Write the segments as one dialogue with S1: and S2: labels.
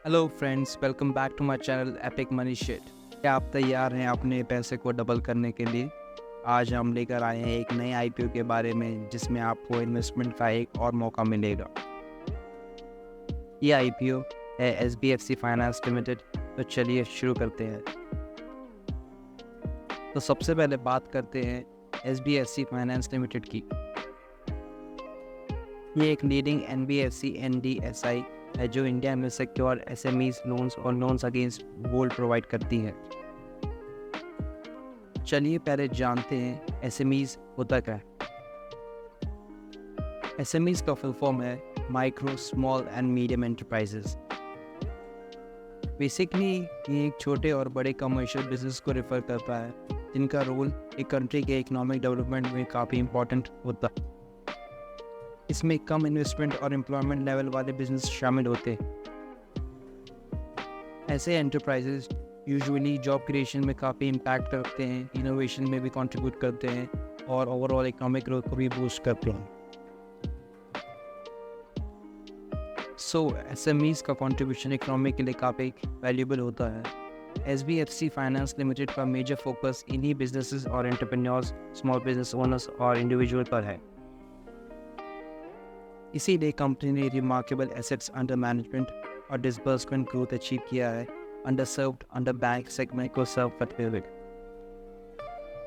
S1: Hello friends, welcome back to my channel epic money shit. क्या आप तैयार हैं अपने पैसे को डबल करने के लिए? आज हम लेकर आए हैं एक नए आईपीओ के बारे में जिसमें आपको इन्वेस्टमेंट का एक और मौका मिलेगा। ये आईपीओ है एसबीएफसी फाइनेंस लिमिटेड। तो चलिए शुरू करते हैं। तो सबसे पहले बात करते हैं एसबीएफसी फाइनेंस लिमिटेड की। ये एक लीडिंग एनबीएफसी एनडीएसआई है जो इंडिया में सिक्योर एसएमईज लोन्स और लोन्स अगेंस्ट गोल्ड प्रोवाइड करती है। चलिए पहले जानते हैं एसएमईज होता क्या है। एसएमईज का फुल फॉर्म है micro small and medium enterprises. Basically ये एक छोटे और बड़े कमर्शियल बिजनेस को रेफर करता है जिनका रोल एक कंट्री के इकोनॉमिक डेवलपमेंट में काफ़ी इंपॉर्टेंट होता है। इसमें कम इन्वेस्टमेंट और एम्प्लॉयमेंट लेवल वाले बिजनेस शामिल होते हैं। ऐसे एंटरप्राइजेज यूजुअली जॉब क्रिएशन में काफ़ी इम्पैक्ट करते हैं, इनोवेशन में भी कंट्रीब्यूट करते हैं और ओवरऑल इकोनॉमिक ग्रोथ को भी बूस्ट करते हैं। एसएमईज का कंट्रीब्यूशन इकोनॉमी के लिए काफ़ी वैल्यूबल होता है। एसबीएफसी फाइनेंस लिमिटेड का मेजर फोकस इन्हीं बिजनेसेस और एंटरप्रेन्योर्स, स्मॉल बिजनेस ओनर्स और इंडिविजुअल पर है। इसीलिए कंपनी ने रिमार्केबल एसेट्स अंडर मैनेजमेंट और डिसबर्समेंट ग्रोथ अचीव किया है अंडर बैंक सेगमेंट को सर्व करते हुए।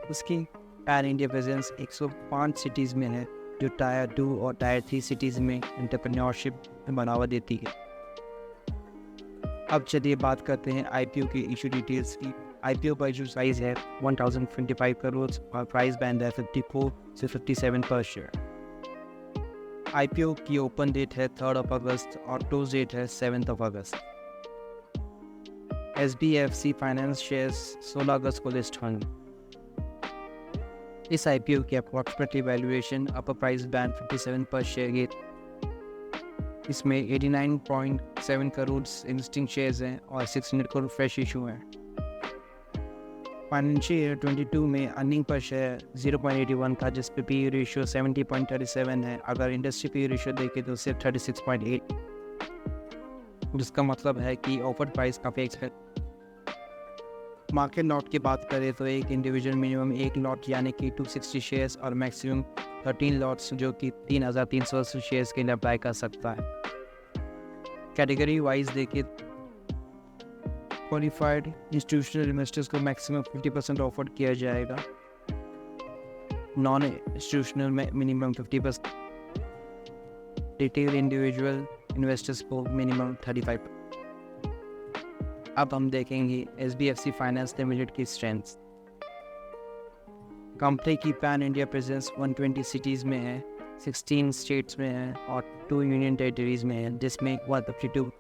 S1: उसकी पैन इंडिया प्रेजेंस 105 सिटीज़ में है जो टायर 2 और टायर 3 सिटीज़ में एंटरप्रेन्योरशिप में बढ़ावा देती है। अब चलिए बात करते हैं आईपीओ की इशू डिटेल्स की। आईपीओ का इशू साइज़ है 1025 करोड़ और प्राइस बैंड है 54 से 57 पर शेयर। आईपीओ की ओपन डेट है 3 अगस्त और क्लोज डेट है 7 अगस्त। एसबीएफसी फाइनेंस शेयर्स 16 अगस्त को लिस्ट होंगे। इस आईपीओ की अप्रॉक्सिमेटली वैल्यूएशन अपर प्राइस बैंड 57 पर शेयर है। इसमें 89.7 करोड़ एग्जिस्टिंग शेयर्स हैं और 600 करोड़ फ्रेश इशू हैं। फाइनेंशियल ईयर 22 में अर्निंग पर शेयर 0.81 था जिस पे पी रेशियो 70.37 है। अगर इंडस्ट्री पी रेशियो देखें तो सिर्फ 36.8, जिसका मतलब है कि ऑफर प्राइस काफ़ी एक्सपेक्ट। मार्केट लॉट की बात करें तो एक इंडिविजुअल मिनिमम 1 लॉट यानी कि 260 शेयर्स और मैक्सिमम 13 लॉट्स जो कि 3,380 शेयर्स के लिए अप्लाई कर सकता है। कैटेगरी वाइज देखें, क्वालिफाइड इंस्टीट्यूशनल इन्वेस्टर्स को मैक्सिमम 50% ऑफर किया जाएगा, नॉन इंस्टीट्यूशनल में मिनिमम 50%, रिटेल इंडिविजुअल इन्वेस्टर्स को मिनिमम 35%। अब हम देखेंगे एसबीएफसी फाइनेंस लिमिटेड की स्ट्रेंथ्स। कंपनी की पैन इंडिया प्रेजेंस 120 सिटीज़ में है, 16 स्टेट्स में है और 2 यूनियन टेरिटरीज में है जिसमें 152।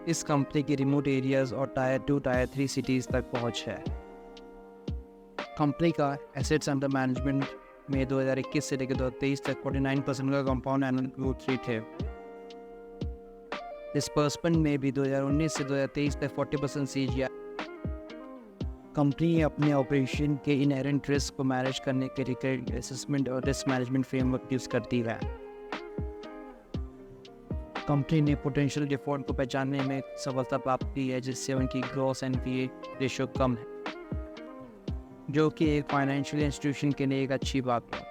S1: इस कंपनी की रिमोट एरियाज और टायर 2 टायर 3 सिटीज़ तक पहुंच है। कंपनी का एसेट्स अंडर मैनेजमेंट में 2021 से लेकर 2023 तक 49% का कंपाउंड एनुअल ग्रोथ रेट है। डिस्बर्समेंट में भी 2019 से 2023 तक 40% सीजीआर। कंपनी अपने ऑपरेशन के इनहेरेंट रिस्क को मैनेज करने के रिकरिंग असेसमेंट और रिस्क मैनेजमेंट फ्रेमवर्क यूज़ करती है। कंपनी ने पोटेंशियल डिफॉल्ट को पहचानने में सफलता प्राप्त की है जिससे उनकी ग्रॉस एनपीए रेशियो कम है, जो कि एक फाइनेंशियल इंस्टीट्यूशन के लिए एक अच्छी बात है।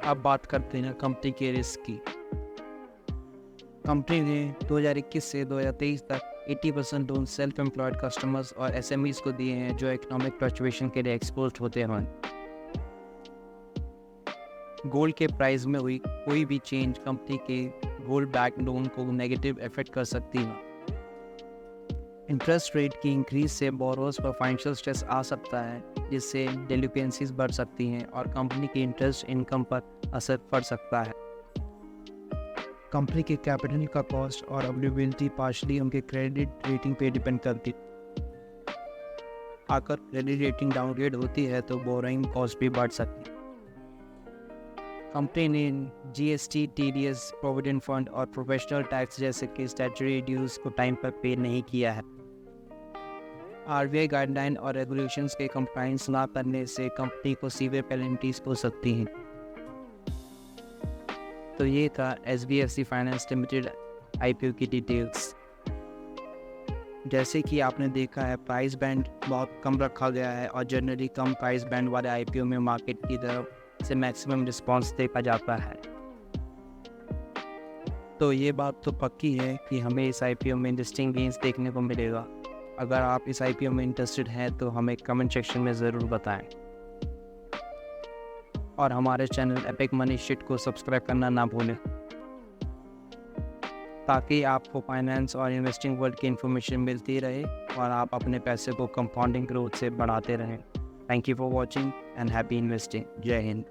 S1: अब बात करते हैं कंपनी के रिस्क की। कंपनी ने 2021 से 2023 तक 80% लोन सेल्फ एम्प्लॉयड कस्टमर्स और एसएमईज को दिए हैं जो इकोनॉमिक फ्लक्चुएशन के लिए एक्सपोज्ड होते हैं। गोल्ड के प्राइस में हुई कोई भी चेंज कंपनी के गोल्ड बैक लोन को नेगेटिव इफेक्ट कर सकती है। इंटरेस्ट रेट की इंक्रीज से बोरोअर्स पर फाइनेंशियल स्ट्रेस आ सकता है जिससे डेलिक्वेंसीज बढ़ सकती हैं और कंपनी की इंटरेस्ट इनकम पर असर पड़ सकता है। कंपनी के कैपिटल का कॉस्ट और अवेलेबिलिटी पार्शली उनके क्रेडिट रेटिंग पे डिपेंड करती है। अगर क्रेडिट रेटिंग डाउनग्रेड होती है तो बोरोइंग कॉस्ट भी बढ़ सकती है। कंपनी ने जीएसटी, टीडीएस, प्रोविडेंट फंड और प्रोफेशनल टैक्स जैसे कि स्टैट्यूटरी ड्यूज को टाइम पर पे नहीं किया है। आरबीआई गाइडलाइन और रेगुलेशंस के कंप्लायंस ना करने से कंपनी को सीवियर पेनल्टीज हो सकती हैं। तो ये था एसबीएफसी फाइनेंस लिमिटेड आईपीओ की डिटेल्स। जैसे कि आपने देखा है, प्राइस बैंड बहुत कम रखा गया है और जनरली कम प्राइस बैंड वाले आईपीओ में मार्केट की तरफ से मैक्सिमम रिस्पांस देखा जाता है। तो ये बात तो पक्की है कि हमें इस आईपीओ में इंटरेस्टिंग गेन्स देखने को मिलेगा। अगर आप इस आईपीओ में इंटरेस्टेड हैं तो हमें कमेंट सेक्शन में ज़रूर बताएं और हमारे चैनल एपिक मनी शिट को सब्सक्राइब करना ना भूलें, ताकि आपको फाइनेंस और इन्वेस्टिंग वर्ल्ड की इन्फॉर्मेशन मिलती रहे और आप अपने पैसे को कंपाउंडिंग ग्रोथ से बढ़ाते रहें। Thank you for watching and happy investing. जय हिंद।